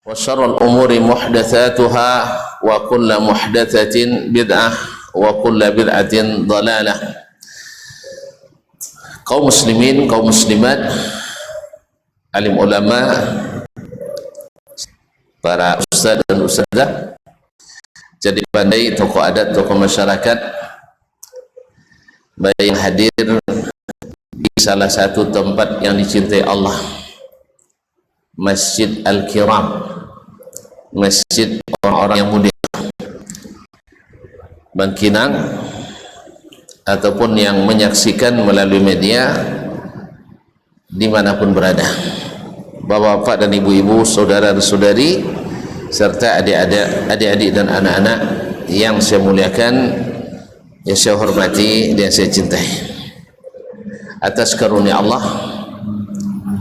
وشر الأمور محدثاتها وكل محدثة بدعة وكل بدعة ضلالة. Kaum muslimin, kaum muslimat, alim ulama, para ustaz dan ustazah, jadi pandai, tokoh adat, tokoh masyarakat, baik yang hadir di salah satu tempat yang dicintai Allah, Masjid Al-Kiram, masjid orang-orang yang mulia, Bangkinang, ataupun yang menyaksikan melalui media dimanapun berada, bapak-bapak dan ibu-ibu, saudara dan saudari, serta adik-adik dan anak-anak yang saya muliakan, yang saya hormati dan saya cintai. Atas karunia Allah,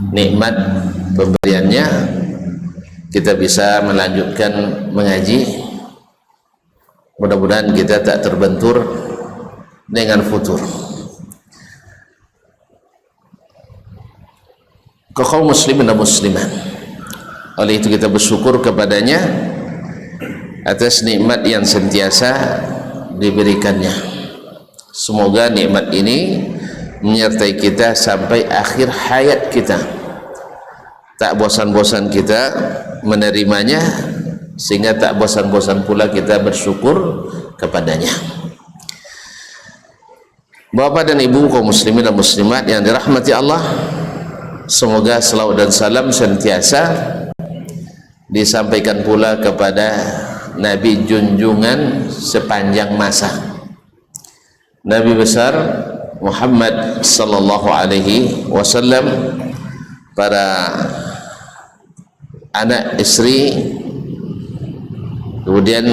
nikmat pemberiannya, kita bisa melanjutkan mengaji. Mudah-mudahan kita tak terbentur dengan futur. Kaum muslimin dan muslimat, oleh itu kita bersyukur kepadanya atas nikmat yang sentiasa diberikannya. Semoga nikmat ini menyertai kita sampai akhir hayat kita, tak bosan-bosan kita menerimanya, sehingga tak bosan-bosan pula kita bersyukur kepadanya. Bapak dan ibu, kaum muslimin dan muslimat yang dirahmati Allah, semoga selawat dan salam sentiasa disampaikan pula kepada Nabi junjungan sepanjang masa, Nabi besar Muhammad sallallahu alaihi wasallam, para anak istri, kemudian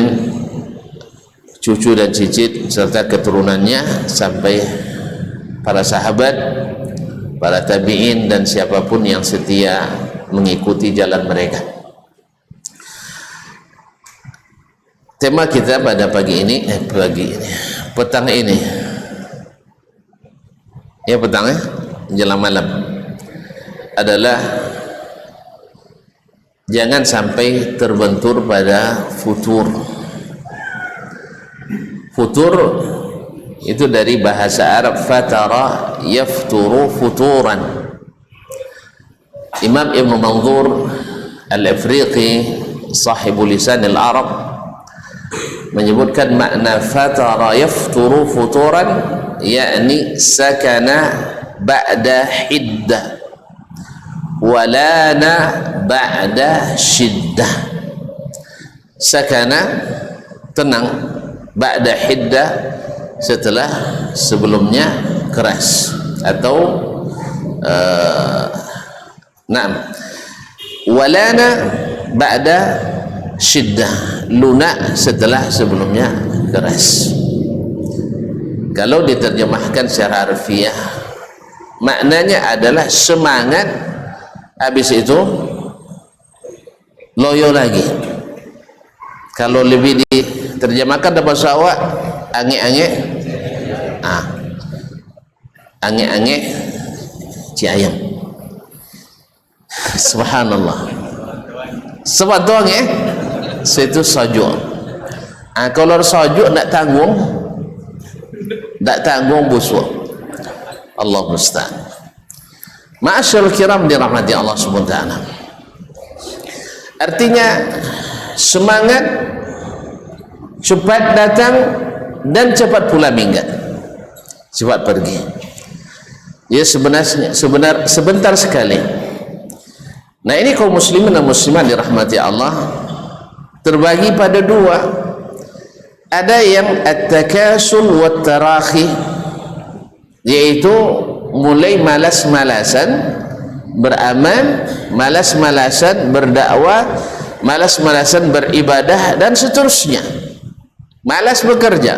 cucu dan cicit serta keturunannya, sampai para sahabat, para tabi'in, dan siapapun yang setia mengikuti jalan mereka. Tema kita pada petang ini ya, petang jelang malam, adalah jangan sampai terbentur pada futur. Futur itu dari bahasa Arab fatara yafturu futuran. Imam Ibn Manzur Al-Afriqi, sahibul lisan al-Arab, menyebutkan makna fatara yafturu futuran, yakni sakana ba'da hiddah walana ba'da syiddah. Sakana tenang, ba'da hiddah setelah sebelumnya keras, atau walana ba'da syiddah, lunak setelah sebelumnya keras. Kalau diterjemahkan secara harfiah, maknanya adalah semangat, habis itu loyo lagi. Kalau lebih diterjemahkan dalam bahasa awak, ange-ange, ange-ange ci ayam. Subhanallah. Sebab tu ange, itu sajuk. Kalau sajuk nak tanggung busuk. Allah musta'an. Ma'asyarul kiram dirahmati Allah subhanahu wa ta'ala. Artinya semangat cepat datang dan cepat pula minggat, cepat pergi. Ya, sebentar sekali. Nah, ini kaum muslimin dan muslimat dirahmati Allah terbagi pada dua. Ada yang at-takasul wa tarakhi, yaitu mulai malas-malasan beramal, malas-malasan berdakwah, malas-malasan beribadah, dan seterusnya, malas bekerja.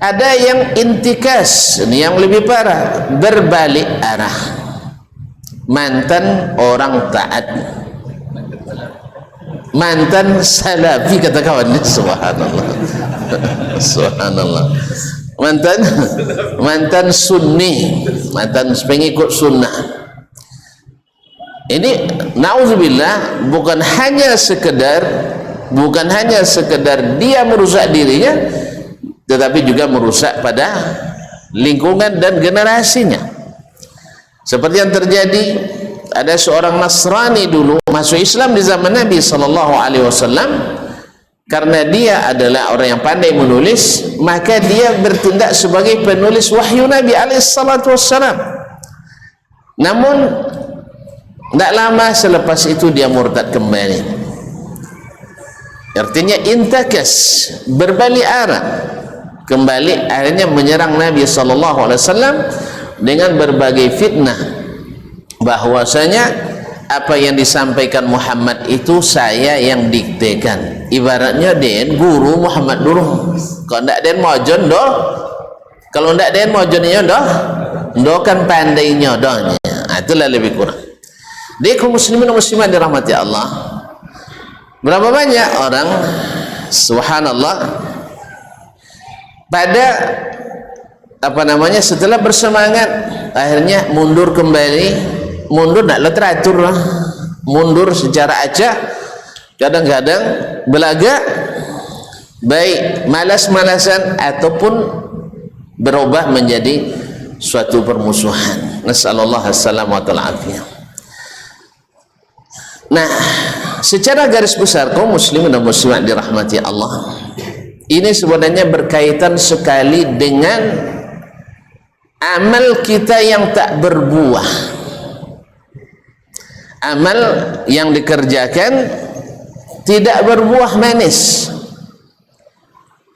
Ada yang intikas, ini yang lebih parah, berbalik arah, mantan orang taat, mantan salafi, kata kawan. Subhanallah. Subhanallah. mantan sunni, mantan pengikut sunnah. Ini naudzubillah bukan hanya sekedar dia merusak dirinya, tetapi juga merusak pada lingkungan dan generasinya. Seperti yang terjadi, ada seorang Nasrani dulu masuk Islam di zaman Nabi SAW. Karena dia adalah orang yang pandai menulis, maka dia bertindak sebagai penulis wahyu Nabi SAW. Namun tidak lama selepas itu dia murtad kembali. Artinya intakas, berbalik arah kembali, akhirnya menyerang Nabi SAW dengan berbagai fitnah, bahwasanya apa yang disampaikan Muhammad itu saya yang diktekan. Ibaratnya den guru Muhammad dulu, kalau tidak den mojon doh, kalau tidak den mojonnya doh kan pandainya dohnya. Itulah lebih kurang. Dia kaum muslimin dan muslimat dirahmati Allah. Berapa banyak orang subhanallah pada setelah bersemangat akhirnya mundur kembali, mundur tidak teratur lah, mundur secara acak, kadang-kadang belaga, baik malas-malasan ataupun berubah menjadi suatu permusuhan. Nasallallahu alaihi wasallam. Nah, secara garis besar kaum muslimin dan muslimat dirahmati Allah, ini sebenarnya berkaitan sekali dengan amal kita yang tak berbuah, amal yang dikerjakan tidak berbuah manis.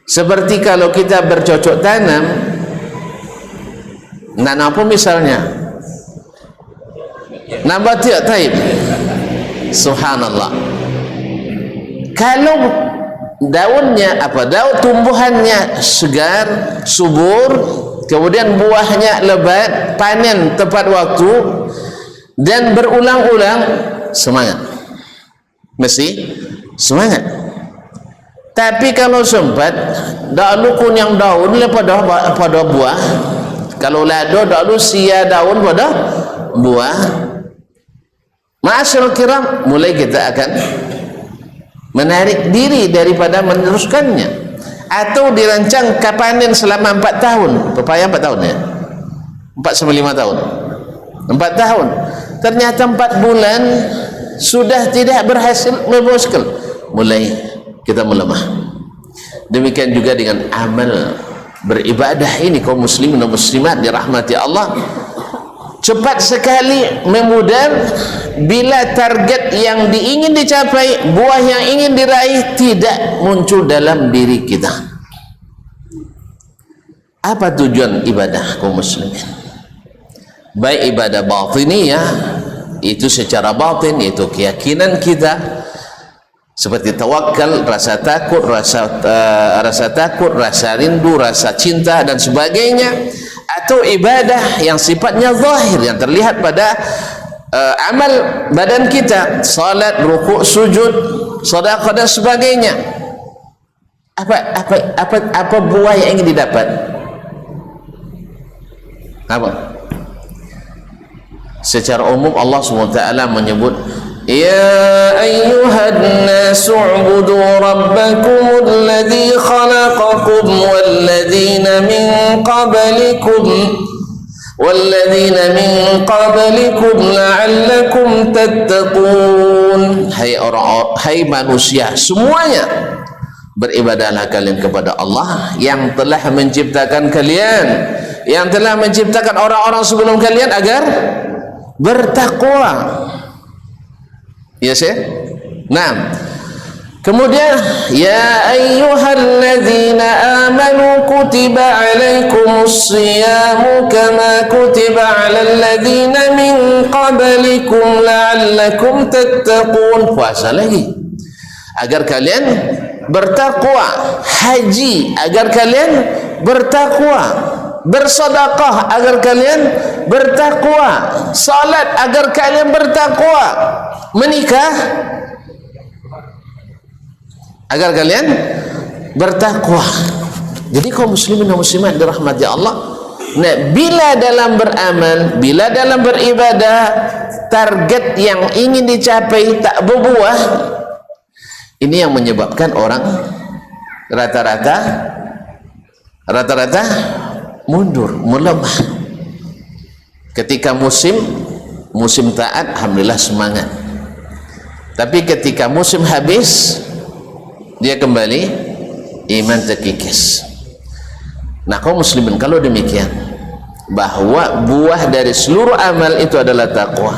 Seperti kalau kita bercocok tanam, nanam apa misalnya, nabati taib, subhanallah. Kalau daunnya daun tumbuhannya segar, subur, kemudian buahnya lebat, panen tepat waktu dan berulang-ulang, semangat, mesti semangat. Tapi kalau sempat daun kunyang daun pada buah, kalau lado daun sia daun pada buah, ma'asyarul kiram, mulai kita akan menarik diri daripada meneruskannya. Atau dirancang panen selama 4 tahun, pepaya 4 tahun ya, 4 sampai 5 tahun, 4 tahun, ternyata 4 bulan sudah tidak berhasil membuahkan, mulai kita melemah. Demikian juga dengan amal beribadah ini kaum muslimin dan muslimat dirahmati Allah, cepat sekali memudar bila target yang diingin dicapai, buah yang ingin diraih tidak muncul dalam diri kita. Apa tujuan ibadah kaum muslimin? Baik ibadah batiniyah, itu secara batin, itu keyakinan kita seperti tawakal, rasa takut, rasa rindu, rasa cinta dan sebagainya, atau ibadah yang sifatnya zahir, yang terlihat pada amal badan kita, salat, rukuk, sujud, sedekah dan sebagainya. Apa buah yang ingin didapat? Apa? Secara umum Allah SWT menyebut, ya ayyuhan nasu ubudu rabbakum alladhi khalaqakum walladzina min qablikum la'allakum tattaqun. Hai manusia semuanya, beribadahlah kalian kepada Allah yang telah menciptakan kalian, yang telah menciptakan orang-orang sebelum kalian agar bertakwa. Ya sih? Nah, kemudian ya ayyuhalladzina amanu kutiba alaikumus siyamu kama kutiba alal ladzina min qablikum la'allakum tattaqun. Puasa lagi agar kalian bertakwa, haji agar kalian bertakwa, bersedekah agar kalian bertakwa, salat agar kalian bertakwa, menikah agar kalian bertakwa. Jadi kaum muslimin dan muslimat dirahmati Allah, Nah, bila dalam beramal, bila dalam beribadah, target yang ingin dicapai tak berbuah, ini yang menyebabkan orang rata-rata mundur, melemah. Ketika musim taat, alhamdulillah semangat. Tapi ketika musim habis, dia kembali iman terkikis. Nah, kaum muslimin, kalau demikian, bahwa buah dari seluruh amal itu adalah takwa.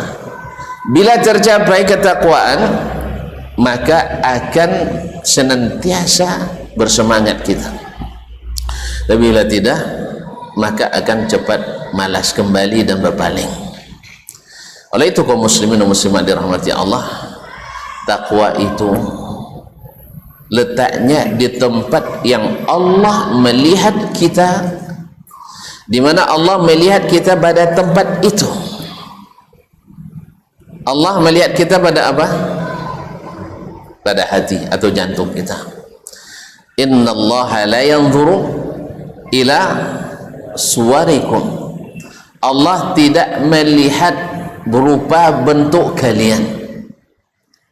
Bila tercapai ketakwaan, maka akan senantiasa bersemangat kita. Dan bila tidak, maka akan cepat malas kembali dan berpaling. Oleh itu, kaum muslimin dan muslimat dirahmati Allah, takwa itu letaknya di tempat yang Allah melihat kita, di mana Allah melihat kita pada tempat itu. Allah melihat kita pada apa? Pada hati atau jantung kita. Innallaha la yanzuru ila suwarikum. Allah tidak melihat berupa bentuk kalian,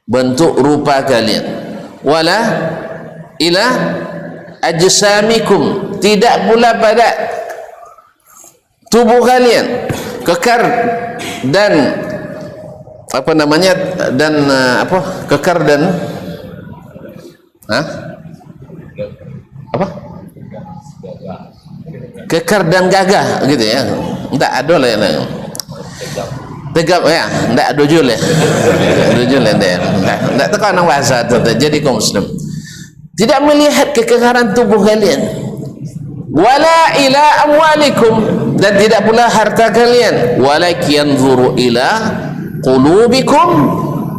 bentuk rupa kalian, wala ila ajsamikum, tidak pula pada tubuh kalian, kekar dan apa namanya, dan kekar dan kekar dan gagah gitu ya. Enggak ada lah yang tegap ya, enggak ada jul ya. Enggak tekan nang bahasa tu. Jadi kaum muslim tidak melihat kekekaran tubuh kalian, wala ila amwalikum, dan tidak pula harta kalian, walakin yanzuru ila qulubikum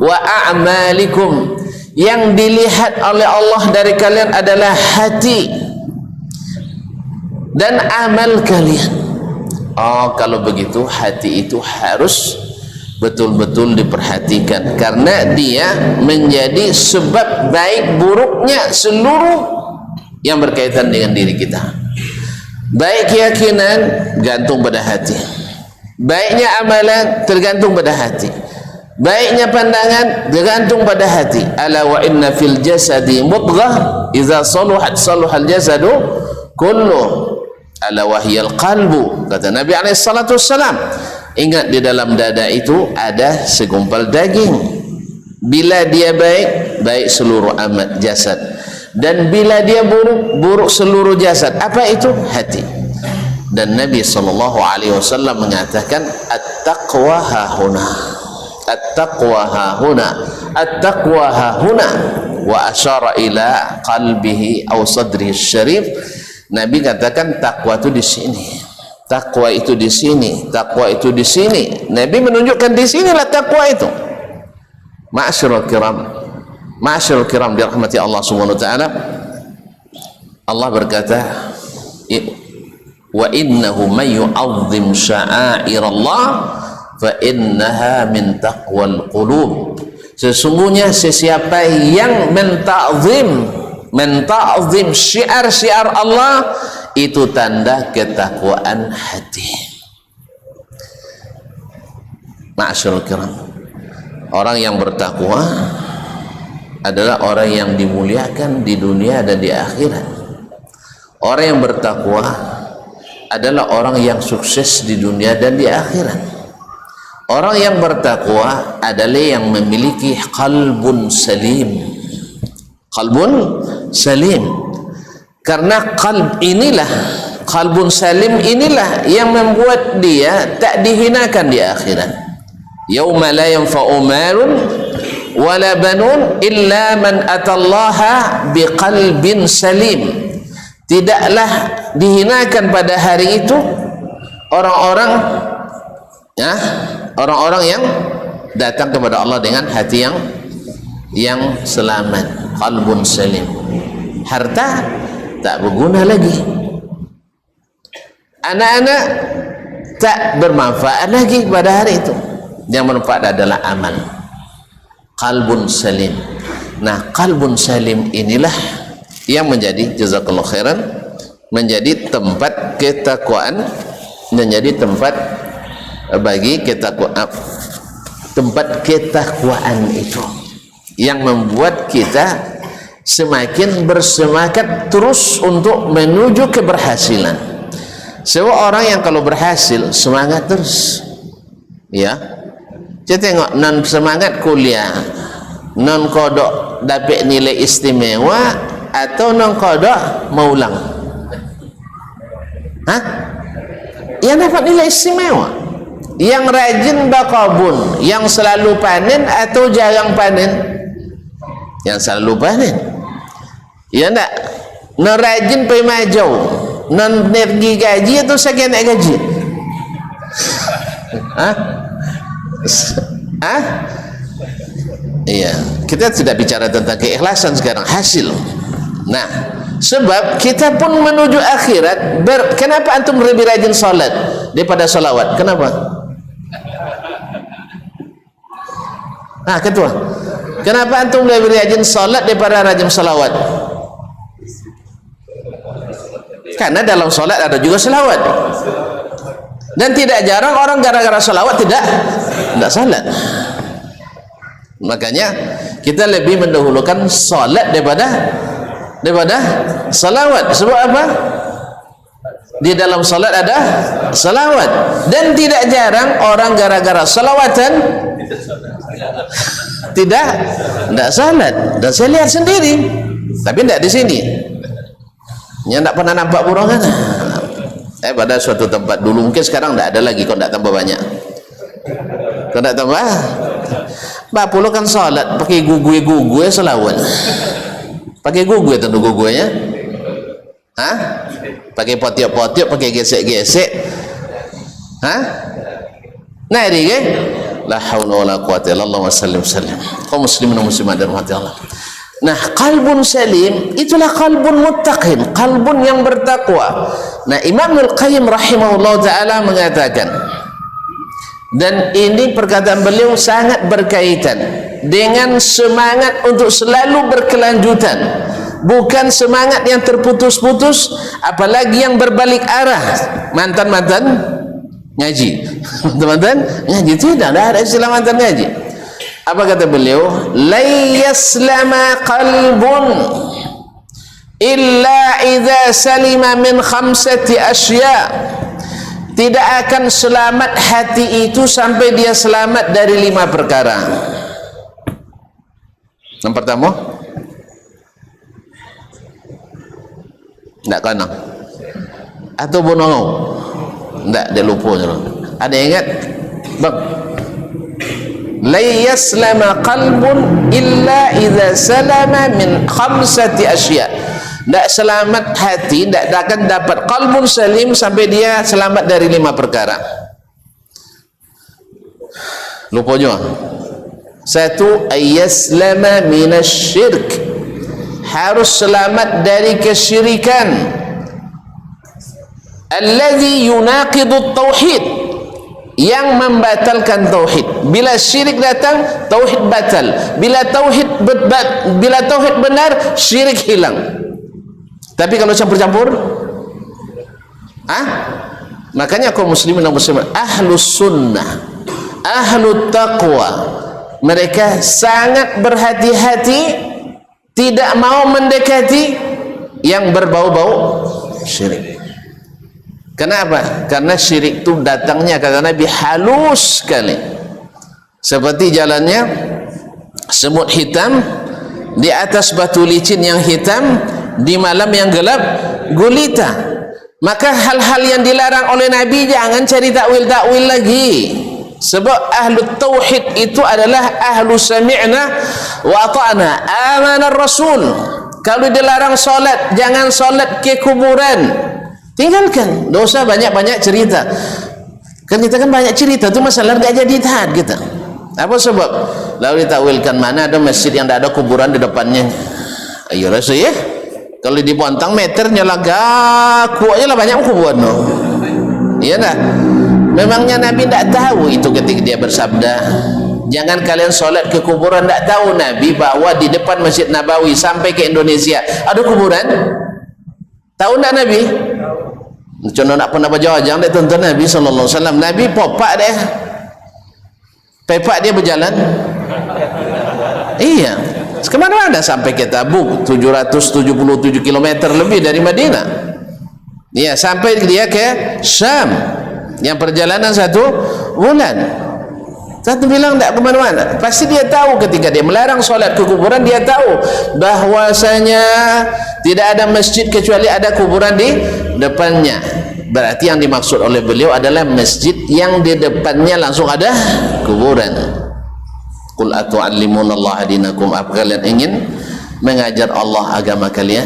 wa a'malikum. Yang dilihat oleh Allah dari kalian adalah hati dan amal kalian. Oh, kalau begitu hati itu harus betul-betul diperhatikan, karena dia menjadi sebab baik buruknya seluruh yang berkaitan dengan diri kita. Baik keyakinan gantung pada hati, baiknya amalan tergantung pada hati, baiknya pandangan tergantung pada hati. Ala wa inna fil jasadi mudghah idza saluhat saluhal jasadu kullu, ala wahiyal qalbu, kata Nabi SAW. Ingat, di dalam dada itu ada segumpal daging. Bila dia baik, baik seluruh amat jasad, dan bila dia buruk, buruk seluruh jasad. Apa itu? Hati. Dan Nabi SAW mengatakan, at-taqwa hahuna, at-taqwa hahuna, at-taqwa hahuna, wa asyara ila qalbihi aw sadrihi syarif. Nabi katakan takwa itu di sini, takwa itu di sini, takwa itu di sini. Nabi menunjukkan di sinilah takwa itu. Ma'asyiral kiram dirahmati Allah Subhanahu wa taala. Allah berkata, wa innahu may yu'azzim sya'airallah fa innaha min taqwal qulub. Sesungguhnya sesiapa yang menta'zim syiar-syiar Allah, itu tanda ketakwaan hati. Ma'asyiral kiram, orang yang bertakwa adalah orang yang dimuliakan di dunia dan di akhirat. Orang yang bertakwa adalah orang yang sukses di dunia dan di akhirat. Orang yang bertakwa adalah yang memiliki qalbun salim, qalbun salim. Karena qalbun salim inilah yang membuat dia tak dihinakan di akhirat. Yauma la yanfa'u malun wala banun illa man atallaha biqalbin salim. Tidaklah dihinakan pada hari itu orang-orang yang datang kepada Allah dengan hati yang selamat, qalbun salim. Harta tak berguna lagi, anak-anak tak bermanfaat lagi pada hari itu. Yang bermanfaat adalah amal, qalbun salim. Nah, qalbun salim inilah yang menjadi, jazakallahu khairan, menjadi tempat ketakwaan menjadi tempat bagi tempat ketakwaan itu yang membuat kita semakin bersemangat terus untuk menuju keberhasilan. Sebab orang yang kalau berhasil semangat terus, ya. Kita tengok non semangat kuliah, non kodok dapat nilai istimewa atau non kodok mau ulang. Hah? Yang dapat nilai istimewa, yang rajin bakabun, yang selalu panen atau jarang panen? Yang selalu panen. Ya enggak? Non rajin pergi majau, non pergi gaji atau sekian naik gaji? Hah? Hah? Iya, kita tidak bicara tentang keikhlasan sekarang, hasil. Nah, sebab kita pun menuju akhirat. Kenapa antum lebih rajin salat daripada salawat? Kenapa? Ah, ketua. Kenapa antum lebih rajin salat daripada rajin salawat? Karena dalam salat ada juga salawat. Dan tidak jarang orang gara-gara salawat tidak salat. Makanya kita lebih mendahulukan salat daripada salawat. Sebab apa? Di dalam salat ada salawat. Dan tidak jarang orang gara-gara salawatan tidak salat. Dan saya lihat sendiri, tapi tidak di sini. Yang tidak pernah nampak burung kan? Pada suatu tempat dulu, mungkin sekarang tidak ada lagi. Kok tidak tambah banyak? Kok tidak tambah? Bapulo kan salat pakai gugue selawat. Pakai gugue tentu gugunya. Hah? Pakai potiok-potiok, pakai gesek-gesek. Hah? Nah, ini ke? La haula wala quwata illa billah wa sallim. Kaum muslimin dan muslimat dirahmati Allah. Nah, qalbun salim itulah qalbun muttaqin, qalbun yang bertakwa. Nah, Imam Al-Qayyim rahimahullah taala mengatakan, dan ini perkataan beliau sangat berkaitan dengan semangat untuk selalu berkelanjutan, bukan semangat yang terputus-putus, apalagi yang berbalik arah, mantan-mantan ngaji. Mantan-mantan ngaji, tidak ada istilah mantan ngaji. Apa kata beliau? La yaslama qalbun illa idza salima min khamsati asya. Tidak akan selamat hati itu sampai dia selamat dari 5 perkara. Yang pertama, tidak kena atau bonoh, tidak, dia lupa. Ada yang ingat bang? La yaslama qalbun illa idza salama min khamsati asya. Tidak selamat hati, tidak akan dapat qalbun salim sampai dia selamat dari 5 perkara. Lupa juga. 1, ayaslama minasyirk, harus selamat dari kesyirikan. Alladhi yunaqidu tauhid, yang membatalkan tauhid. Bila syirik datang, tauhid batal. Bila tauhid benar, syirik hilang. Tapi kalau campur-campur, makanya kaum muslimin dan muslimat, ahlus sunnah, ahlut taqwa, mereka sangat berhati-hati tidak mau mendekati yang berbau-bau syirik. Kenapa? Karena syirik itu datangnya, kata Nabi, halus sekali, seperti jalannya semut hitam di atas batu licin yang hitam di malam yang gelap gulita. Maka hal-hal yang dilarang oleh Nabi jangan cari takwil-takwil lagi. Sebab ahlu tauhid itu adalah ahlu sami'na wa ata'na, amana rasul. Kalau dilarang solat, jangan solat ke kuburan, tinggalkan. Dosa banyak-banyak cerita. Kan kita kan banyak cerita tu masalah tidak jadi taat kita. Apa sebab? Lalu ditakwilkan, mana ada masjid yang tidak ada kuburan di depannya. Ayo rasa ya. Kalau di Bontang meternya lah kuatnya lah banyak kuburan. No. Iya tak? Memangnya Nabi tidak tahu itu ketika dia bersabda, jangan kalian solat ke kuburan. Tidak tahu Nabi bahwa di depan Masjid Nabawi sampai ke Indonesia ada kuburan? Tahu tidak Nabi? Contoh nak pernah berjawab dia tuan-tuan Nabi sallallahu alaihi wasallam. Nabi popak dia. Pepak dia berjalan. Iya. Kemana-mana sampai ke Tabuk 777 km lebih dari Madinah. Iya, sampai dia ke Syam yang perjalanan 1 bulan. Satu bilang tak ke mana-mana. Pasti dia tahu ketika dia melarang solat ke kuburan, dia tahu bahwasanya tidak ada masjid kecuali ada kuburan di depannya. Berarti yang dimaksud oleh beliau adalah masjid yang di depannya langsung ada kuburan. Qul atu'allimunallaha dinakum, apa kalian ingin mengajar Allah agama kalian?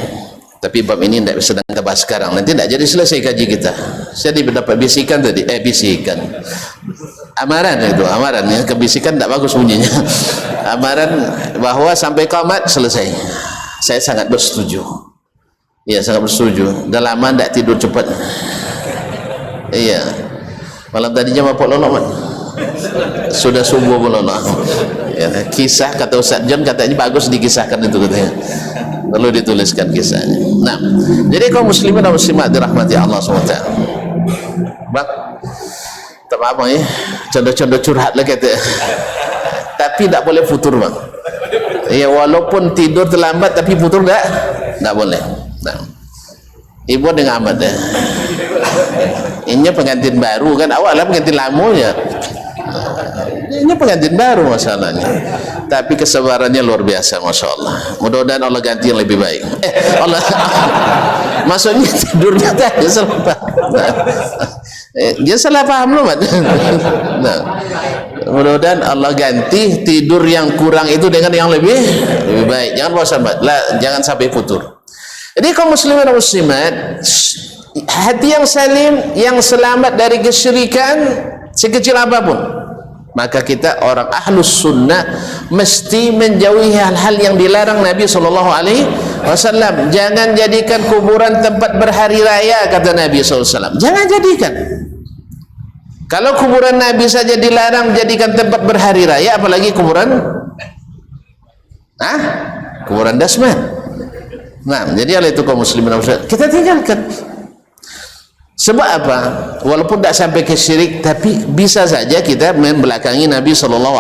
Tapi bab ini tidak sedang kita bahas sekarang, nanti tidak jadi selesai kaji kita. Saya dapat bisikan tadi, bisikan amaran, itu amaran ya, kebisikan tidak bagus bunyinya. Amaran bahwa sampai kiamat selesai. Saya sangat bersetuju. Iya, sangat bersetuju. Dah lama tidak tidur cepat. Iya, malam tadinya bapak lolok sudah subuh belum ya, kisah kata Ustaz John katanya bagus dikisahkan itu katanya, perlu dituliskan kisahnya. Nah, jadi kaum muslimin dan muslimat dirahmati Allah SWT. Bang, tak apa ya, contoh-contoh curhat lah kata. Tapi tak boleh futur bang. Ya, walaupun tidur terlambat tapi futur tak boleh. Nah, ibu dengan amat ya. Ini pengantin baru kan, awak lah pengantin lamanya. Ini pengantin baru masalahnya, tapi kesabarannya luar biasa, masya Allah. Mudah-mudahan Allah ganti yang lebih baik. Allah, maksudnya tidurnya tadi salah paham. Dia salah paham loh, Mat. Nah, mudah-mudahan Allah ganti tidur yang kurang itu dengan yang lebih baik. Jangan bosan, Mat. Jangan sampai futur. Jadi kaum muslimin dan muslimat, hati yang salim, yang selamat dari kesyirikan sekecil apapun, maka kita orang ahlus sunnah mesti menjauhi hal-hal yang dilarang Nabi SAW. Jangan jadikan kuburan tempat berhari raya, kata Nabi SAW. Jangan jadikan. Kalau kuburan Nabi saja dilarang jadikan tempat berhari raya, apalagi kuburan kuburan dasman. Nah, jadi oleh itu kaum muslimin kita tinggalkan. Sebab apa? Walaupun tidak sampai ke syirik, tapi bisa saja kita membelakangi Nabi SAW.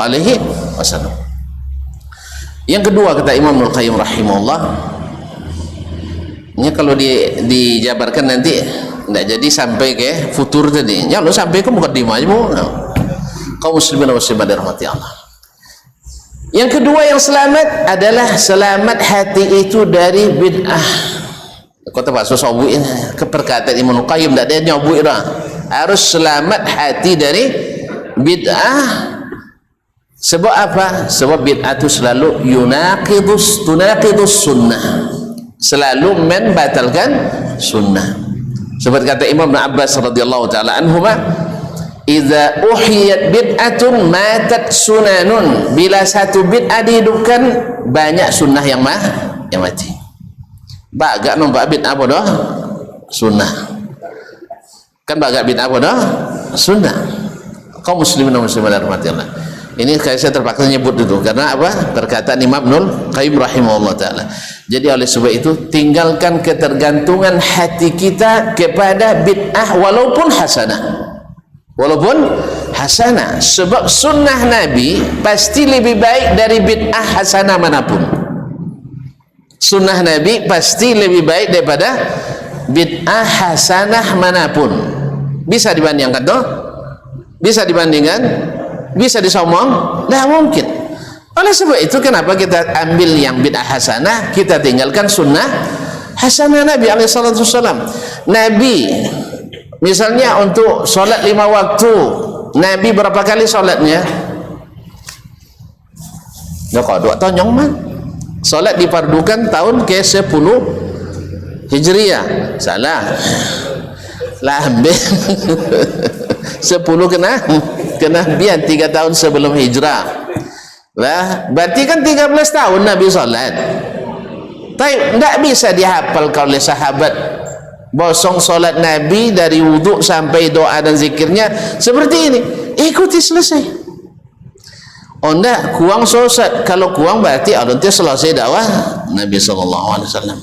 Yang kedua, kata Imam Al-Qayyim rahimahullah, ini kalau dijabarkan nanti tidak jadi sampai ke futur tadi. Ya, lo sampai ke mukaddimah aja bu. Kaum muslimin dan muslimat dirahmati Allah. Yang kedua yang selamat adalah selamat hati itu dari bid'ah. Kata Pak Sosobuin ke perkataan Imam Al-Qayyim, tidak ada nyobuin lah. Harus selamat hati dari bid'ah. Sebab apa? Sebab bid'ah itu selalu tunaqidus sunnah, selalu membatalkan sunnah. Seperti kata Imam Ibn Abbas radhiyallahu taala anhuma, idza uhiyat bid'atun matat sunanun. Bila satu bid'ah dihidupkan, banyak sunnah yang mati. Bagak nombak bid'ah apa dah? Sunnah. Kan bagak bid'ah apa dah? Sunnah. Kaum muslimin dan muslimat rahmati Allah. Ini saya terpaksa nyebut itu karena apa? Perkataan Imam Ibnul Qayyim rahimahullah taala. Jadi oleh sebab itu tinggalkan ketergantungan hati kita kepada bid'ah walaupun hasanah. Walaupun hasanah, sebab sunnah Nabi pasti lebih baik dari bid'ah hasanah manapun. Sunnah Nabi pasti lebih baik daripada bid'ah hasanah manapun. Bisa dibandingkan toh? Bisa dibandingkan? Bisa disomong? Tidak mungkin. Oleh sebab itu kenapa kita ambil yang bid'ah hasanah, kita tinggalkan sunnah hasanah Nabi alaihissalam. Nabi misalnya untuk solat 5 waktu, Nabi berapa kali solatnya? Ya kau dua tahun mah. Solat difardukan tahun ke-10 Hijriah. Salah. Lah ambil 10 kenabian 3 tahun sebelum hijrah. Lah, berarti kan 13 tahun Nabi solat. Tapi tidak bisa dihafal oleh sahabat. Bosong solat Nabi dari wudhu sampai doa dan zikirnya seperti ini. Ikuti selesai. Oh enggak, kurang sosat. Kalau kurang berarti adonnya selesai dakwah Nabi SAW.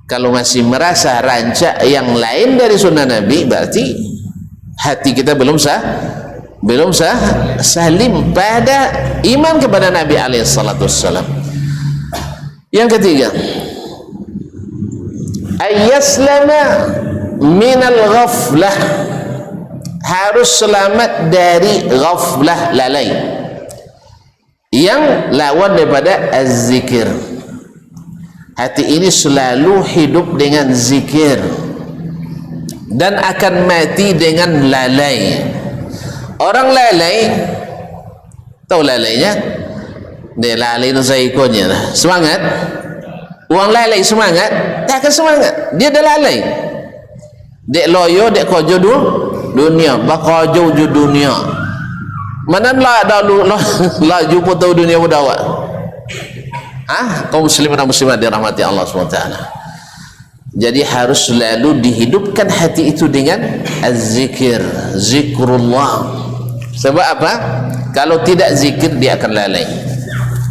Kalau masih merasa rancak yang lain dari sunnah Nabi, berarti hati kita belum salim pada iman kepada Nabi alaihi salatu wassalam. Yang ketiga, ayyaslama minal ghaflah, harus selamat dari ghaflah, lalai, yang lawan daripada az-zikir. Hati ini selalu hidup dengan zikir dan akan mati dengan lalai. Orang lalai, tahu lalainya? Dia lalai itu saya ikutnya lah. Semangat. Orang lalai semangat, tak akan semangat. Dia dah lalai. Dek loyo, dek kojo dunia, bakojo ju dunia. Mana lah lah jumpa tahu dunia mudawa. Kaum muslimin dan muslimat dirahmati Allah SWT. Jadi harus selalu dihidupkan hati itu dengan az-zikir, zikrullah. Sebab apa? Kalau tidak zikir, dia akan lalai.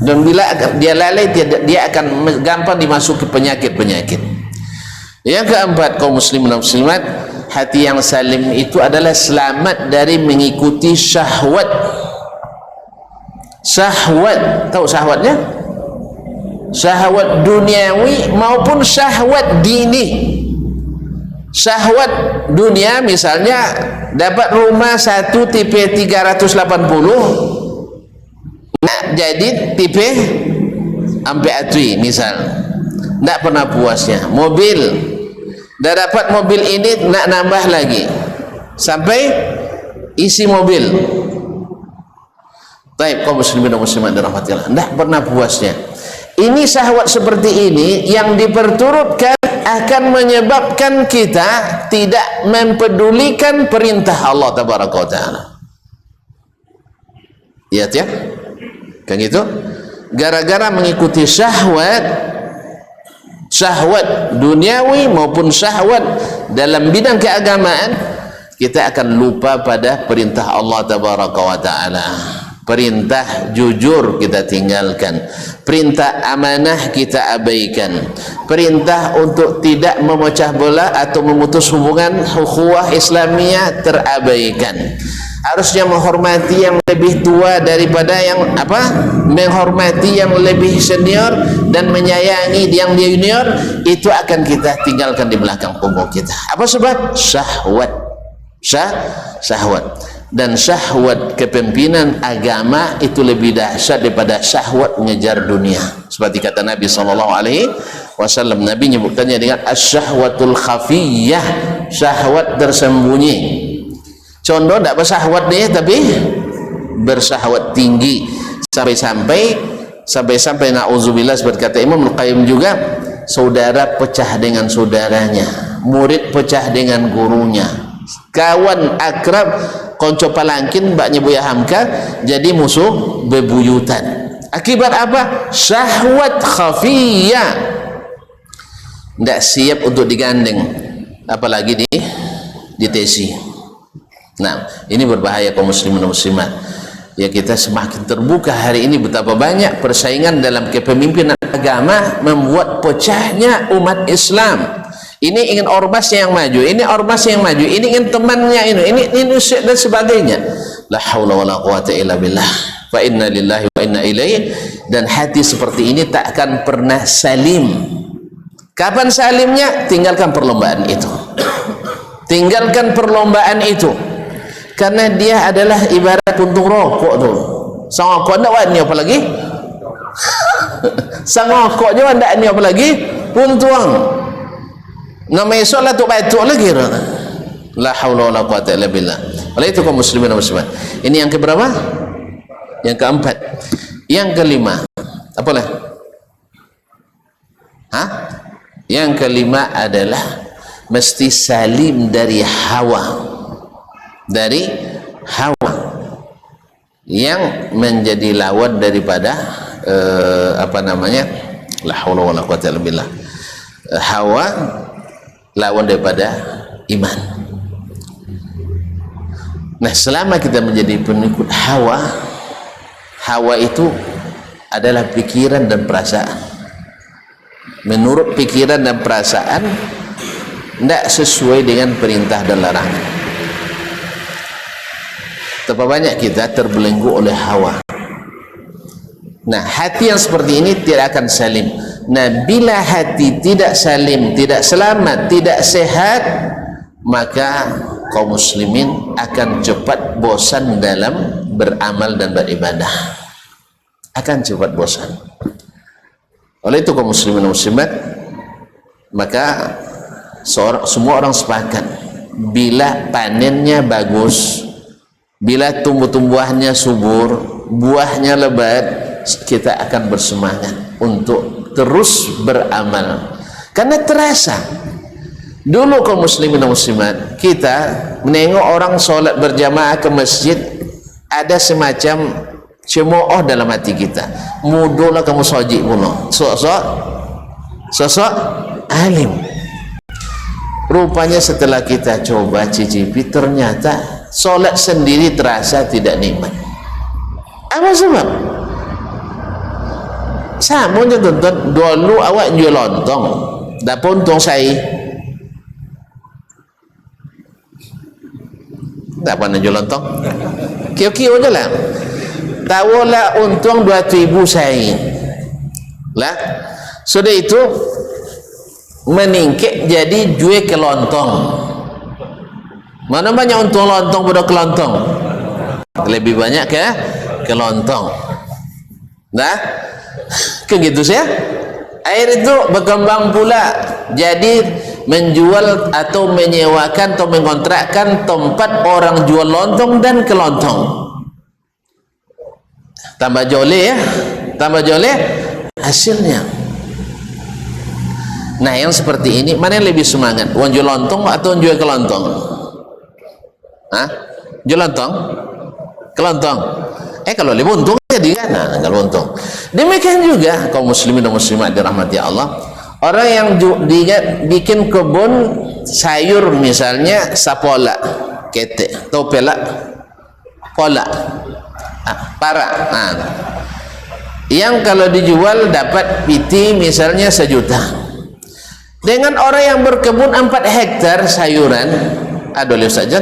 Dan bila dia lalai, dia akan gampang dimasuki penyakit-penyakit. Yang keempat, kaum muslimin dan muslimat, hati yang salim itu adalah selamat dari mengikuti syahwat. Syahwat, tahu syahwatnya? Syahwat duniawi maupun syahwat dini. Syahwat dunia misalnya dapat rumah 1 tipe 380, nak jadi tipe sampai atui misal, tak pernah puasnya. Mobil, dah dapat mobil ini nak nambah lagi sampai isi mobil. Baik, kaum muslimin dan muslimat dirahmati Allah, tak pernah puasnya. Ini syahwat seperti ini yang diperturutkan akan menyebabkan kita tidak mempedulikan perintah Allah tabaraka wa ta'ala. Lihat ya, kan gitu, gara-gara mengikuti syahwat duniawi maupun syahwat dalam bidang keagamaan, kita akan lupa pada perintah Allah tabaraka wa ta'ala. Perintah jujur kita tinggalkan, perintah amanah kita abaikan, perintah untuk tidak memecah belah atau memutus hubungan ukhuwah Islamiyah terabaikan. Harusnya menghormati yang lebih tua daripada yang menghormati yang lebih senior dan menyayangi yang junior, itu akan kita tinggalkan di belakang punggung kita. Apa sebab? Syahwat. Syahwat. Dan syahwat kepemimpinan agama itu lebih dahsyat daripada syahwat mengejar dunia. Seperti kata Nabi SAW, Nabi menyebutkannya dengan asyahwatul khafiyah, syahwat tersembunyi. Contoh tak bersyahwat dia, tapi bersyahwat tinggi sampai na'udzubillah, seperti kata Imam Al-Qayyim juga, saudara pecah dengan saudaranya, murid pecah dengan gurunya, kawan akrab konco palangkin mbaknya Buya Hamka jadi musuh bebuyutan. Akibat apa? Syahwat khafiyah, tidak siap untuk digandeng, apalagi di tesi. Nah, ini berbahaya kaum muslimin dan muslimat. Ya, kita semakin terbuka hari ini betapa banyak persaingan dalam kepemimpinan agama membuat pecahnya umat Islam. Ini ingin ormasnya yang maju, ini ormasnya yang maju, ini ingin temannya ini dan sebagainya. La haula wala quwata illa billah. Fa inna lillahi wa inna ilaihi. Dan hati seperti ini tak akan pernah salim. Kapan salimnya? Tinggalkan perlombaan itu. Tinggalkan perlombaan itu. Karena dia adalah ibarat puntung rokok tu. Sang rokok ndak wani apa lagi? Sang rokok je ndak ni apa lagi? Puntuang. Nama esok lah tu batuk lagi. La haula wala quwata illa billah. Oleh itu kaum muslimin dan muslimat, ini yang keberapa? Yang keempat. Yang kelima, apalah? Yang kelima adalah mesti salim dari hawa. Dari hawa yang menjadi lawan daripada la haula wala quwata illa billah. Hawa lawan daripada iman. Nah, selama kita menjadi pengikut hawa itu adalah pikiran dan perasaan. menurut pikiran dan perasaan, tidak sesuai dengan perintah dan larangan. Betapa banyak kita terbelenggu oleh hawa. Nah, hati yang seperti ini tidak akan salim. Nah, bila hati tidak salim, tidak selamat, tidak sehat, maka kaum muslimin akan cepat bosan dalam beramal dan beribadah. Akan cepat bosan. Oleh itu kaum muslimin dan muslimat, maka semua orang sepakat, bila panennya bagus, bila tumbuh-tumbuhannya subur, buahnya lebat, kita akan bersemangat untuk terus beramal. Karena terasa dulu kaum muslimin dan muslimat, kita menengok orang solat berjamaah ke masjid, ada semacam cemooh dalam hati kita, mudolah kamu sojik puno, sosok alim. Rupanya setelah kita coba cicipi, ternyata solat sendiri terasa tidak nikmat. Apa sebab? Sama je tuan-tuan, dulu awak jual lontong, dah untung saya tak pernah jual lontong, kio-kio je lah, tahulah untung 2.000 saya lah. Sudah itu meningkat jadi jual ke lontong. Mana banyak untung lontong pada ke lontong? Lebih banyak ke lontong. Nah, ke gitu saya. Air itu berkembang pula jadi menjual atau menyewakan atau mengontrakkan tempat orang jual lontong dan kelontong. Tambah joleh ya, tambah joleh hasilnya. Nah, yang seperti ini mana yang lebih semangat? Orang jual lontong atau jual kelontong? Hah? Jual lontong? Kelontong? Kalau lebih untung jadi kan? Nah, kalau untung. Demikian juga kaum muslimin dan muslimat dirahmati Allah. Orang yang bikin kebun sayur misalnya sapola, ketek, topela, pola, para. Nah, yang kalau dijual dapat piti misalnya 1 juta. Dengan orang yang berkebun 4 hektar sayuran, boleh saja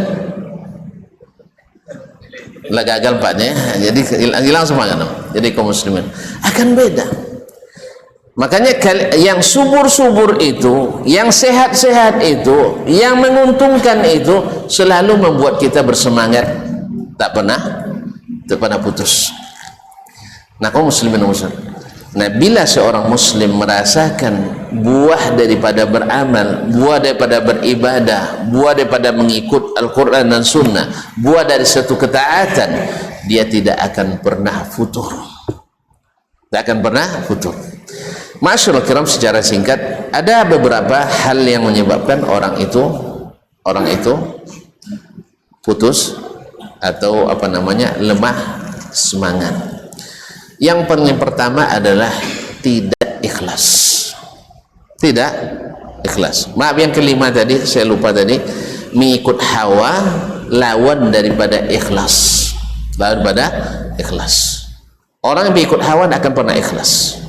lah gagal paknya, jadi hilang semangat. Jadi kaum muslimin akan beda. Makanya yang subur-subur itu, yang sehat-sehat itu, yang menguntungkan itu selalu membuat kita bersemangat, tak pernah putus. Nah, kaum muslimin dan muslimat, nah bila seorang muslim merasakan buah daripada beramal, buah daripada beribadah, buah daripada mengikut Al-Quran dan Sunnah, buah dari satu ketaatan, dia tidak akan pernah futur. Tidak akan pernah futur. Masyaallah kiram, secara singkat ada beberapa hal yang menyebabkan orang itu putus atau lemah semangat. Yang paling pertama adalah tidak ikhlas. Tidak ikhlas. Maaf, yang kelima tadi saya lupa tadi, mengikut hawa lawan daripada ikhlas. Lawan daripada ikhlas. Orang yang mengikut hawa tidak akan pernah ikhlas.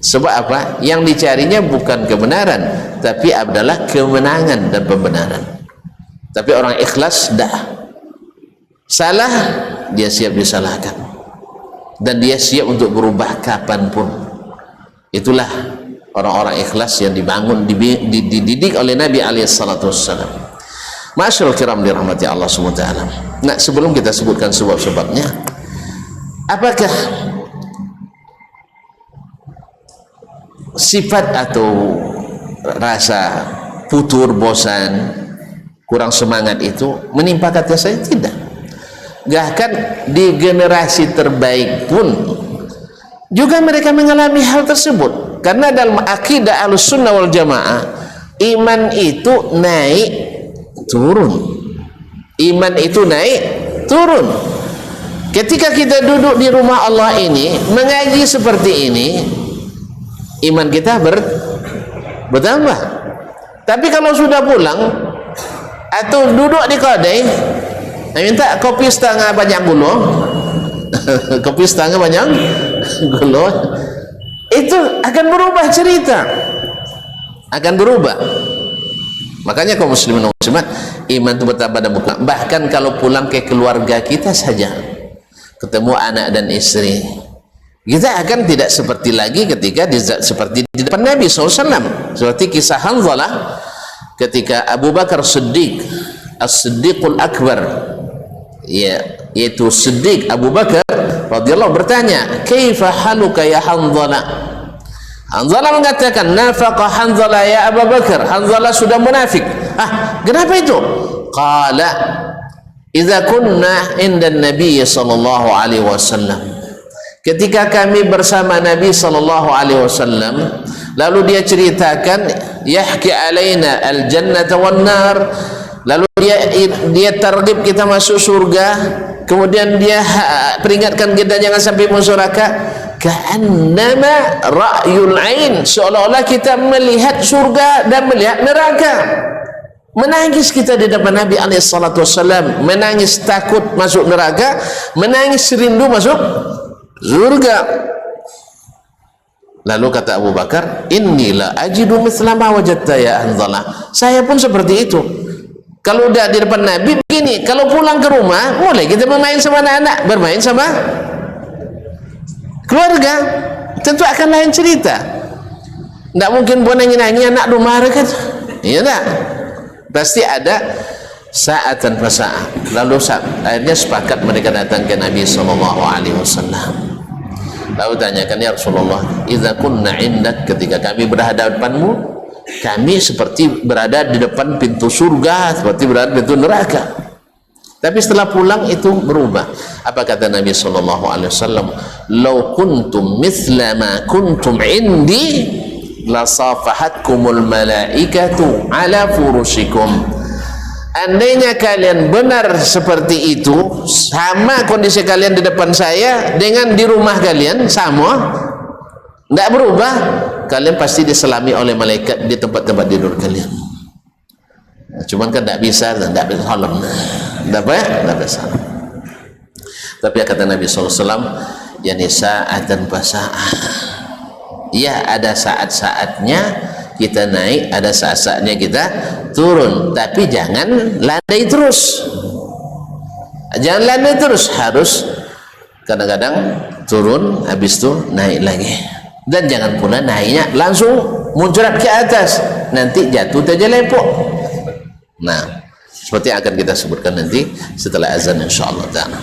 Sebab apa? Yang dicarinya bukan kebenaran, tapi adalah kemenangan dan pembenaran. Tapi orang ikhlas dah. Salah, dia siap disalahkan. Dan dia siap untuk berubah kapanpun. Itulah orang-orang ikhlas yang dibangun, dididik oleh Nabi SAW. Masyaallah kiram dirahmati Allah SWT. Nah, sebelum kita sebutkan sebab-sebabnya, apakah sifat atau rasa putur, bosan, kurang semangat itu menimpa kata saya? Tidak. Bahkan di generasi terbaik pun juga mereka mengalami hal tersebut. Karena dalam akidah Ahlussunnah wal Jamaah, iman itu naik turun. Iman itu naik turun. Ketika kita duduk di rumah Allah ini, mengaji seperti ini, iman kita bertambah. Tapi kalau sudah pulang atau duduk di kedai, minta kopi setengah banyak gula, kopi setengah banyak gula, itu akan berubah cerita. akan berubah. Makanya kaum muslimin dan muslimat, iman itu bertambah dan berkembang. Bahkan kalau pulang ke keluarga kita saja, ketemu anak dan istri, kita akan tidak seperti lagi ketika seperti di depan Nabi SAW. Seperti kisah Hanzalah ketika Abu Bakar Siddiq, As-Siddiqul Akbar, ya, yaitu Siddiq Abu Bakar radhiyallahu bertanya, "Kaifa haluka ya Hanzalah?" Hanzalah mengatakan, "Nafaqa Hanzalah ya Abu Bakar." Hanzalah sudah munafik. Kenapa itu? Qala, "Idza kunna inda Nabi sallallahu alaihi wasallam." Ketika kami bersama Nabi sallallahu alaihi wasallam, lalu dia ceritakan, yahki alaina al-jannata wan nar, lalu dia targhib kita masuk surga, kemudian dia peringatkan kita jangan sampai masuk neraka. Ka'annama ra'yul ain, seolah-olah kita melihat surga dan melihat neraka. Menangis kita di depan Nabi alaihi salatu wasallam, menangis takut masuk neraka, menangis rindu masuk surga. Lalu kata Abu Bakar, "Inni la ajidu mithla ma wajadta ya Hanzalah." Saya pun seperti itu. Kalau udah di depan Nabi begini, kalau pulang ke rumah mulai kita bermain sama anak-anak, bermain sama keluarga, tentu akan lain cerita. Tidak mungkin buat nangis-nangis anak rumah kan? Iya tak? Pasti ada saat tanpa saat. Lalu akhirnya sepakat mereka datang ke Nabi SAW. Lalu tanyakan, "Ya Rasulullah, idza kunna indak," ketika kami berhadapanmu, kami seperti berada di depan pintu surga, seperti berada di pintu neraka. Tapi setelah pulang itu berubah. Apa kata Nabi SAW? "Lau kuntum mithla ma kuntum indi, la safahatkumul malaikatu ala furushikum." Andainya kalian benar seperti itu, sama kondisi kalian di depan saya dengan di rumah kalian, sama, tidak berubah, kalian pasti diselami oleh malaikat di tempat-tempat tidur kalian. Cuman kan tidak bisa salam, tidak bisa. Tapi kata Nabi SAW, ya nisa'ah tanpa sa'ah. Ya, ada saat-saatnya kita naik, ada saat-saatnya kita turun, tapi jangan landai terus. Jangan landai terus, harus kadang-kadang turun, habis itu naik lagi. Dan jangan pula naiknya langsung muncrat ke atas, nanti jatuh terjelepok. Nah, seperti yang akan kita sebutkan nanti setelah azan insyaallah ta'ala.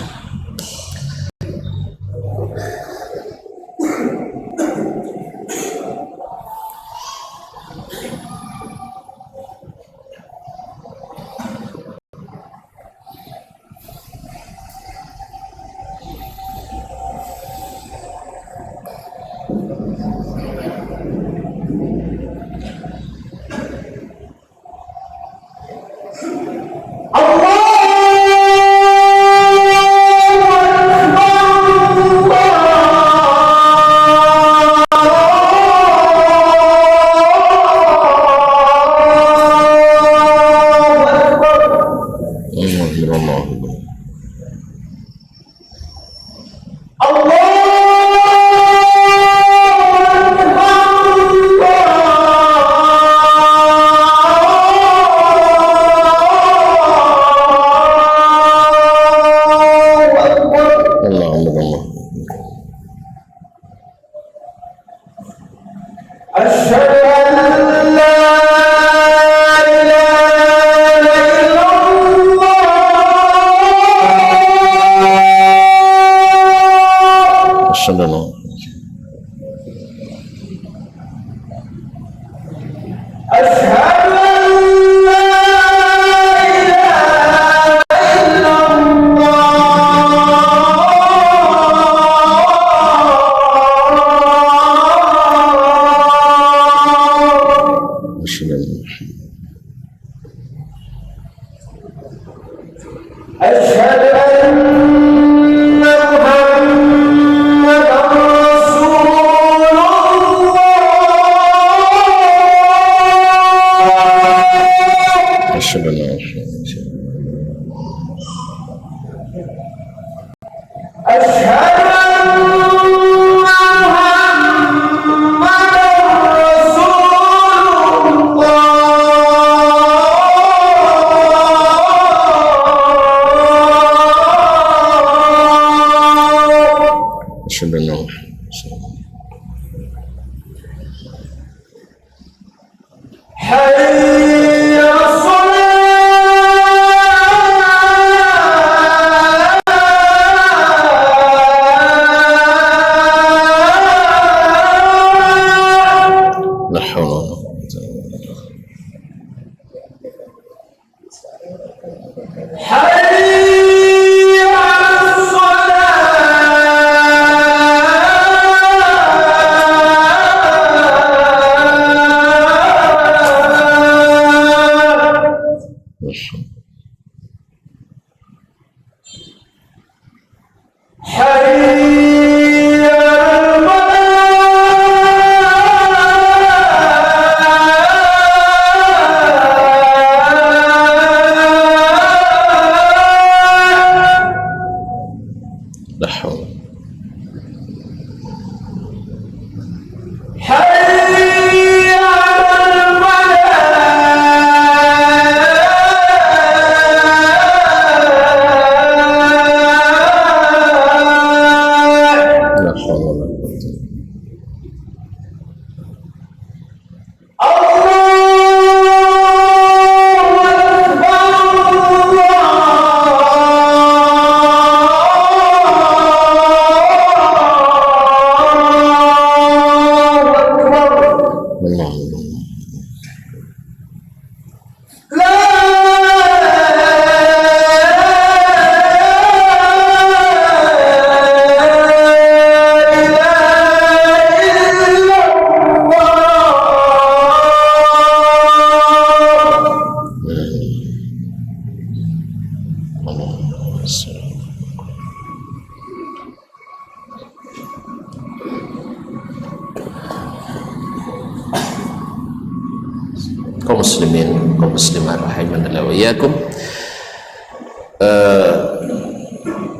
Kaum muslimin, kaum muslimat rahimanallah wa iyyakum.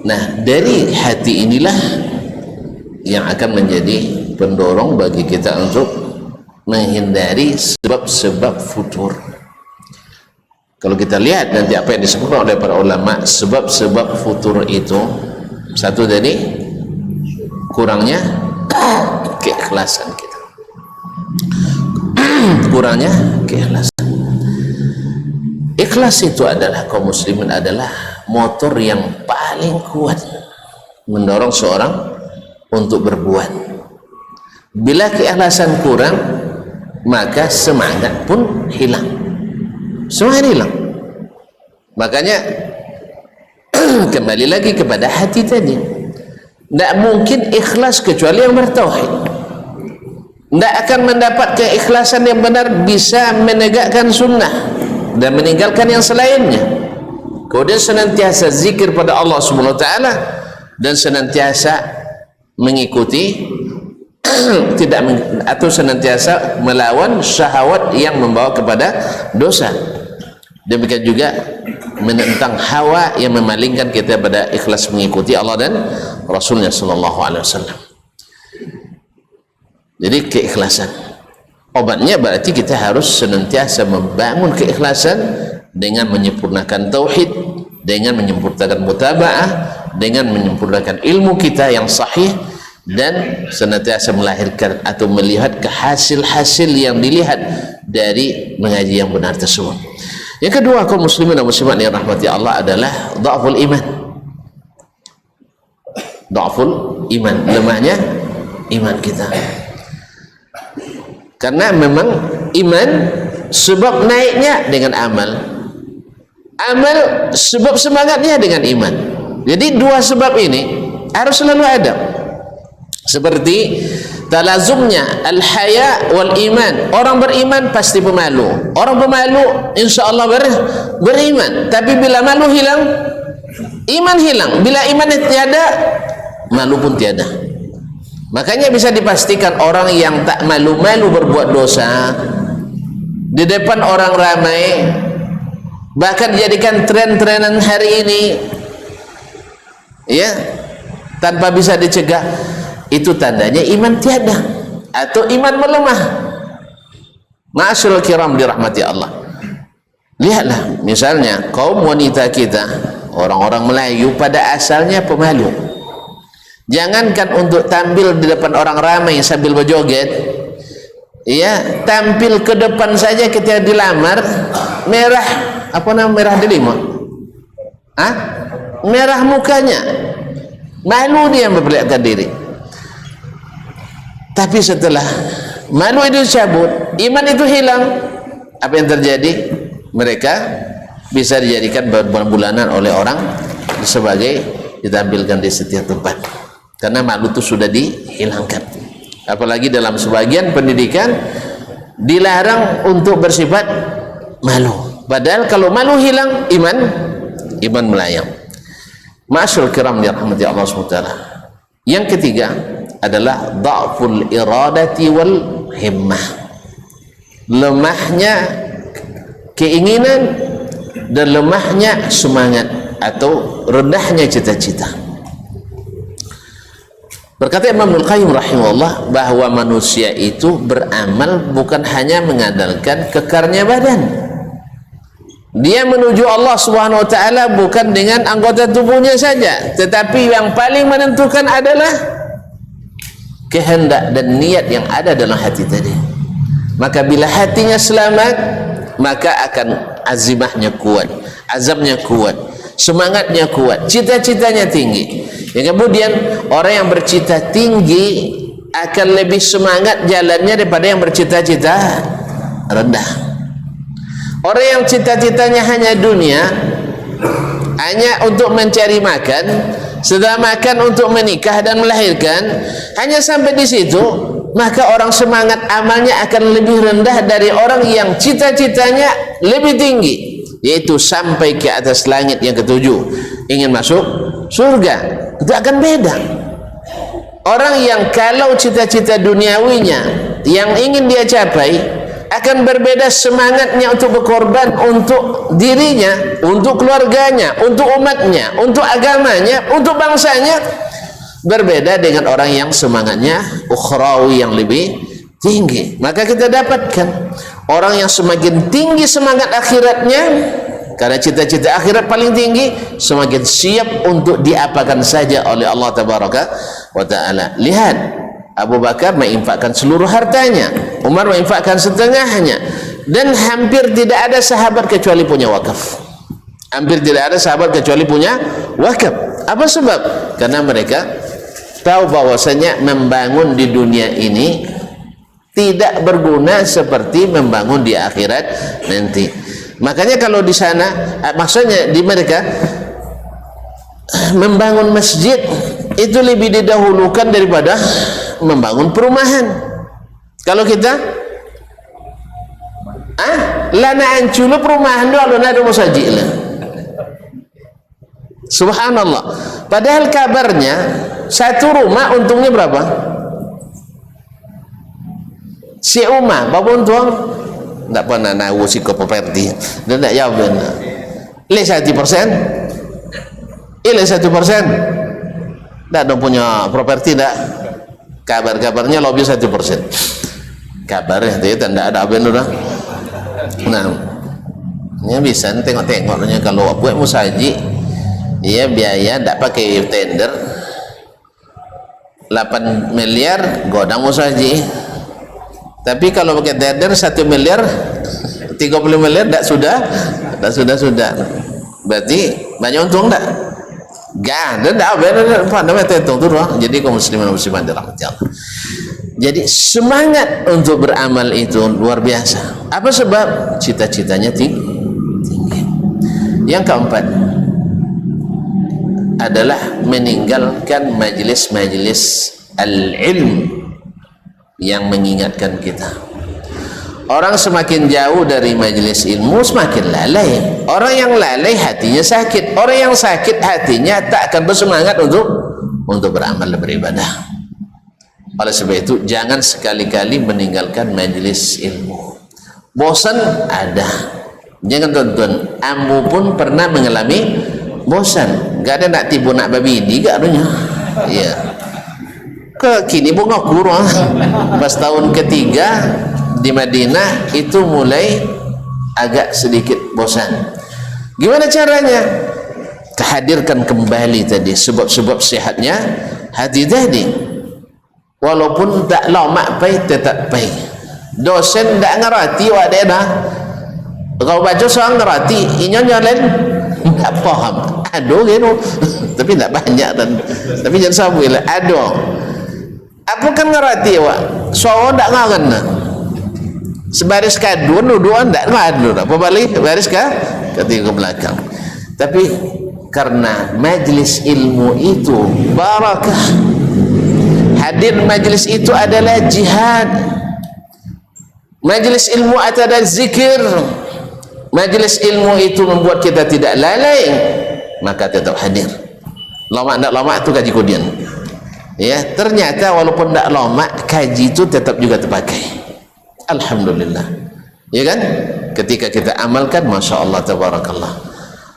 Nah, dari hati inilah yang akan menjadi pendorong bagi kita untuk menghindari sebab-sebab futur. Kalau kita lihat nanti apa yang disebutkan oleh para ulama, sebab-sebab futur itu satu dari kurangnya keikhlasan kita. Kurangnya keikhlasan. Ikhlas itu adalah, kaum muslimin, adalah motor yang paling kuat mendorong seorang untuk berbuat. Bila keikhlasan kurang, maka semangat pun hilang. Semangat hilang. Makanya kembali lagi kepada hati tadi. Tidak mungkin ikhlas kecuali yang bertauhid. Tidak akan mendapat keikhlasan yang benar bisa menegakkan sunnah dan meninggalkan yang selainnya. Kemudian senantiasa zikir pada Allah Subhanahu wa taala dan senantiasa mengikuti atau senantiasa melawan syahwat yang membawa kepada dosa. Demikian juga menentang hawa yang memalingkan kita pada ikhlas mengikuti Allah dan Rasulnya sallallahu alaihi wasallam. Jadi keikhlasan, obatnya berarti kita harus senantiasa membangun keikhlasan dengan menyempurnakan tauhid, dengan menyempurnakan mutaba'ah, dengan menyempurnakan ilmu kita yang sahih, dan senantiasa melahirkan atau melihat hasil-hasil yang dilihat dari mengaji yang benar tersebut. Yang kedua, kaum muslimin dan muslimat yang rahmati Allah, adalah dha'ful iman. Dha'ful iman, lemahnya iman kita. Karena memang iman sebab naiknya dengan amal, amal sebab semangatnya dengan iman. Jadi dua sebab ini harus selalu ada. Seperti talazumnya al-haya wal iman. Orang beriman pasti pemalu. Orang pemalu insya Allah beriman. Tapi bila malu hilang, iman hilang. Bila iman tiada, malu pun tiada. Makanya bisa dipastikan orang yang tak malu-malu berbuat dosa di depan orang ramai, bahkan dijadikan tren-trenan hari ini, ya, tanpa bisa dicegah, itu tandanya iman tiada atau iman melemah. Ma'asyiral kiram dirahmati Allah. Lihatlah misalnya kaum wanita kita, orang-orang Melayu pada asalnya pemalu. Jangankan untuk tampil di depan orang ramai sambil berjoget, ya, tampil ke depan saja ketika dilamar merah, apa nama merah delima? Merah mukanya, malu dia memperlihatkan diri. Tapi setelah malu itu cabut, iman itu hilang, apa yang terjadi? Mereka bisa dijadikan bulan-bulanan oleh orang sebagai ditampilkan di setiap tempat, karena malu itu sudah dihilangkan. Apalagi dalam sebagian pendidikan dilarang untuk bersifat malu, padahal kalau malu hilang, iman melayang. Ma'asyiral kiram dirahmati Allah SWT. Yang ketiga adalah dha'ful iradati wal himmah, lemahnya keinginan dan lemahnya semangat atau rendahnya cita-cita. Berkata Imam Ibnul Qayyim rahimahullah bahwa manusia itu beramal bukan hanya mengandalkan kekarnya badan. Dia menuju Allah Subhanahu wa taala bukan dengan anggota tubuhnya saja, tetapi yang paling menentukan adalah kehendak dan niat yang ada dalam hati tadi. Maka bila hatinya selamat, maka akan azimahnya kuat, azamnya kuat, semangatnya kuat, cita-citanya tinggi. Yang kemudian orang yang bercita tinggi akan lebih semangat jalannya daripada yang bercita-cita rendah. Orang yang cita-citanya hanya dunia, hanya untuk mencari makan, setelah makan untuk menikah dan melahirkan, hanya sampai di situ, maka orang semangat amalnya akan lebih rendah dari orang yang cita-citanya lebih tinggi, yaitu sampai ke atas langit yang ketujuh, ingin masuk surga. Itu akan beda. Orang yang kalau cita-cita duniawinya yang ingin dia capai akan berbeda semangatnya untuk berkorban untuk dirinya, untuk keluarganya, untuk umatnya, untuk agamanya, untuk bangsanya, berbeda dengan orang yang semangatnya ukhrawi yang lebih tinggi. Maka kita dapatkan orang yang semakin tinggi semangat akhiratnya, karena cita-cita akhirat paling tinggi, semakin siap untuk diapakan saja oleh Allah Tabaraka wa Ta'ala. Lihat, Abu Bakar menginfakkan seluruh hartanya, Umar menginfakkan setengahnya, dan hampir tidak ada sahabat kecuali punya wakaf. Hampir tidak ada sahabat kecuali punya wakaf. Apa sebab? Karena mereka tahu bahwasanya membangun di dunia ini tidak berguna seperti membangun di akhirat nanti. Makanya kalau di sana, maksudnya di mereka, membangun masjid itu lebih didahulukan daripada membangun perumahan. Kalau kita lana anculu perumahan doa lana ada masjid lah. Subhanallah. Padahal kabarnya satu rumah untungnya berapa? Si Umar, berapa untung? Tak pernah nahu si properti. Dia tak jawab benar. Ile 1%? Ile 1%? Tak ada punya properti tak? Kabar-kabarnya lebih 1%. Kabarnya dia tak ada benar. Nah, ini bisa tengok-tengoknya kalau buat musaji, ia biaya tak pakai tender 8 miliar godang musaji. Tapi kalau pakai tender 1 miliar 30 miliar tak sudah. Berarti banyak untung tak? Gak, dan tak benar namanya tentung tu. Jadi kaum muslimin muslimat dirahmati Allah. Jadi semangat untuk beramal itu luar biasa. Apa sebab? Cita-citanya tinggi. Yang keempat adalah meninggalkan majlis-majlis al-ilm yang mengingatkan kita. Orang semakin jauh dari majelis ilmu semakin lalai. Orang yang lalai hatinya sakit. Orang yang sakit hatinya tak akan bersemangat untuk beramal dan beribadah. Oleh sebab itu jangan sekali-kali meninggalkan majelis ilmu. Bosan ada. Jangan tuan-tuan, ambu pun pernah mengalami bosan. Gak ada nak tibu nak babi ini gak adanya. Ya. Kini bunga kurang. Pas tahun ketiga di Madinah itu mulai agak sedikit bosan. Gimana caranya? Hadirkan kembali tadi sebab-sebab sihatnya hati tadi. Walaupun tak lama pai tetap pai. dosen tak ngerti awak dia dah. Kalau baca seorang ngerti, inya lain tak faham. Aduh gitu. Tapi tak banyak dan tapi jangan sabuilah. Aduh. Apa kan ngerti awak? Soal tak ngangen. Sebaris kadun duduan tak ngadu. Apa balik baris ketiga ke belakang. Tapi karena majlis ilmu itu barakah, hadir majlis itu adalah jihad, majlis ilmu adalah zikir, majlis ilmu itu membuat kita tidak lalai, maka tetap hadir. Lama tak lama itu kaji kudian ya, ternyata walaupun tak lama kaji itu tetap juga terpakai. Alhamdulillah ya kan, ketika kita amalkan, Masya Allah, Tabarakallah.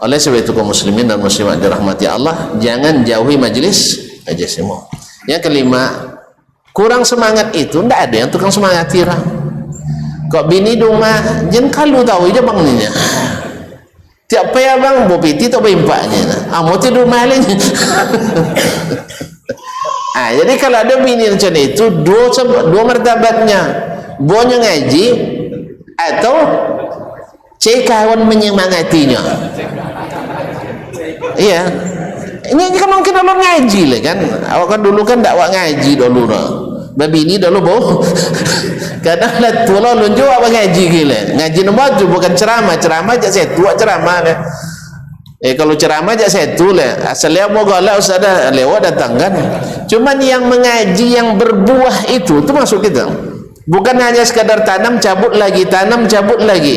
Oleh sebab itu kaum muslimin dan muslimat dirahmati Allah, jangan jauhi majlis ilmu. Yang kelima, kurang semangat itu tidak ada yang tukang semangat tirah. Kok bini rumah jen kalau tahu aja bang ninya tiap payah bang bopiti atau bempaknya mau tidur maling. Jadi kalau ada bini macam itu, dua martabatnya, bonya ngaji atau cek kawan menyemangatinya. Iya, ini kan mungkin dulu ngaji lah kan. Awak kan dulu kan dakwah ngaji dulu lah. Babi ini dulu boh. Kadang lah tua lah lunjuk apa ngaji gila. Ngaji nombor tu bukan ceramah aja saya tua ceramah lah. Kalau ceramah aja saya tu lah. Asalnya mau galak ustaz lewat datang kan. Cuman yang mengaji yang berbuah itu masuk kita. Bukan hanya sekadar tanam cabut lagi.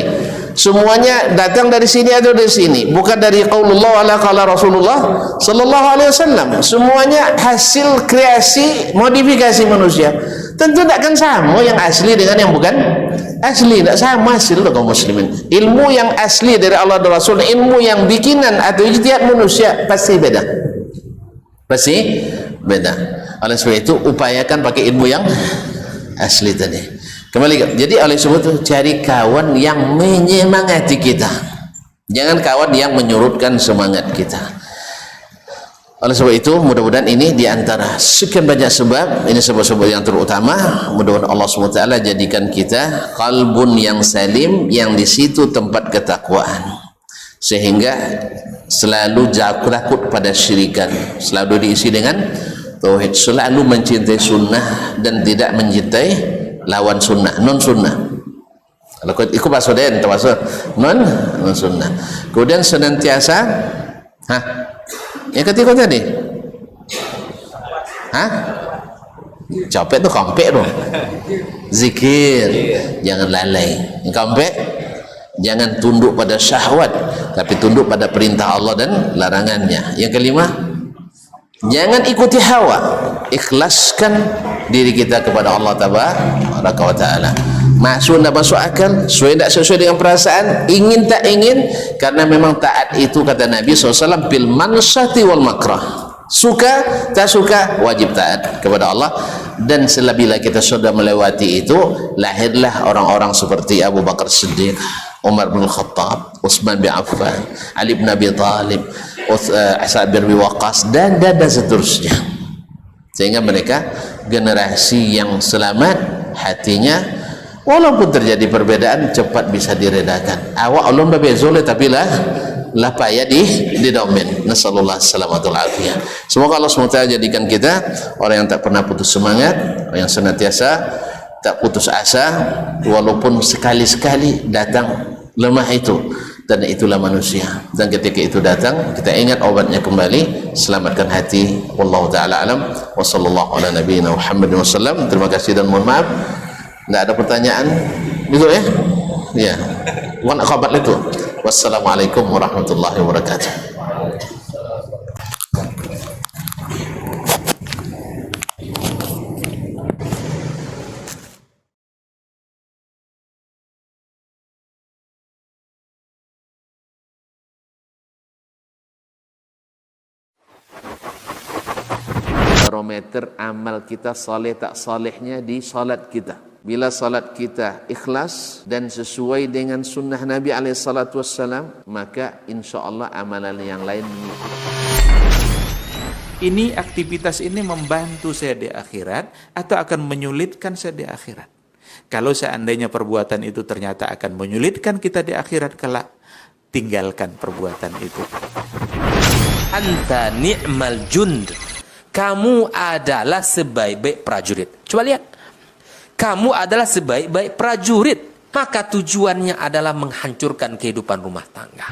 Semuanya datang dari sini atau dari sini, bukan dari qaulullah wala qala Rasulullah sallallahu alaihi wasallam. Semuanya hasil kreasi modifikasi manusia. Tentu tak akan sama yang asli dengan yang bukan asli, tak sama hasil loh kaum muslimin. Ilmu yang asli dari Allah dan Rasul, ilmu yang bikinan atau ijtihad manusia pasti beda. Oleh sebab itu upayakan pakai ilmu yang asli tadi. Kembali, jadi oleh sebab itu cari kawan yang menyemangati kita, jangan kawan yang menyurutkan semangat kita. Oleh sebab itu mudah-mudahan ini diantara sekian banyak sebab, ini sebab-sebab yang terutama. Mudah-mudahan Allah SWT jadikan kita qalbun yang salim, yang di situ tempat ketakwaan, sehingga selalu takut pada syirikan, selalu diisi dengan tauhid, selalu mencintai sunnah dan tidak mencintai lawan sunnah, non sunnah. Kalau ikut pasoden termasuk non sunnah. Kemudian senantiasa yang ketiga tadi copet tu kompek tu zikir, jangan lalai. Kompek, jangan tunduk pada syahwat, tapi tunduk pada perintah Allah dan larangannya. Yang kelima, jangan ikuti hawa, ikhlaskan diri kita kepada Allah Tabaraka wa Ta'ala. Masuk tak masuk akal, sesuai tak sesuai dengan perasaan, ingin tak ingin, karena memang taat itu kata Nabi SAW bil mansati wal makrah. Suka tak suka wajib taat kepada Allah. Dan selebihlah kita sudah melewati itu, lahirlah orang-orang seperti Abu Bakar Siddiq, Umar bin Khattab, Utsman bin Affan, Ali bin Abi Thalib, Sa'ad bin Abi Waqqas, dan seterusnya. Sehingga mereka generasi yang selamat, hatinya walaupun terjadi perbedaan cepat bisa diredakan. Awak Allah dah bezole tapi lah payah di domen. Nasallallahu salamatul afiyah. Semoga Allah SWT jadikan kita orang yang tak pernah putus semangat, orang yang senantiasa tak putus asa walaupun sekali-sekali datang lemah itu. Dan itulah manusia, dan ketika itu datang kita ingat obatnya kembali, selamatkan hati. Wallahu ta'ala alam wa sallallahu ala nabiyina Muhammadin wasallam. Terima kasih dan mohon maaf tidak ada pertanyaan gitu ya wan khabar itu. Wassalamualaikum warahmatullahi wabarakatuh. Barometer amal kita saleh tak salehnya di salat kita. Bila salat kita ikhlas dan sesuai dengan sunnah Nabi SAW, maka insya Allah amalan yang lain mengikuti. Ini aktivitas ini membantu saya di akhirat atau akan menyulitkan saya di akhirat? Kalau seandainya perbuatan itu ternyata akan menyulitkan kita di akhirat kelak, tinggalkan perbuatan itu. Anta ni'mal jund. Kamu adalah sebaik-baik prajurit. Coba lihat. Kamu adalah sebaik-baik prajurit. Maka tujuannya adalah menghancurkan kehidupan rumah tangga.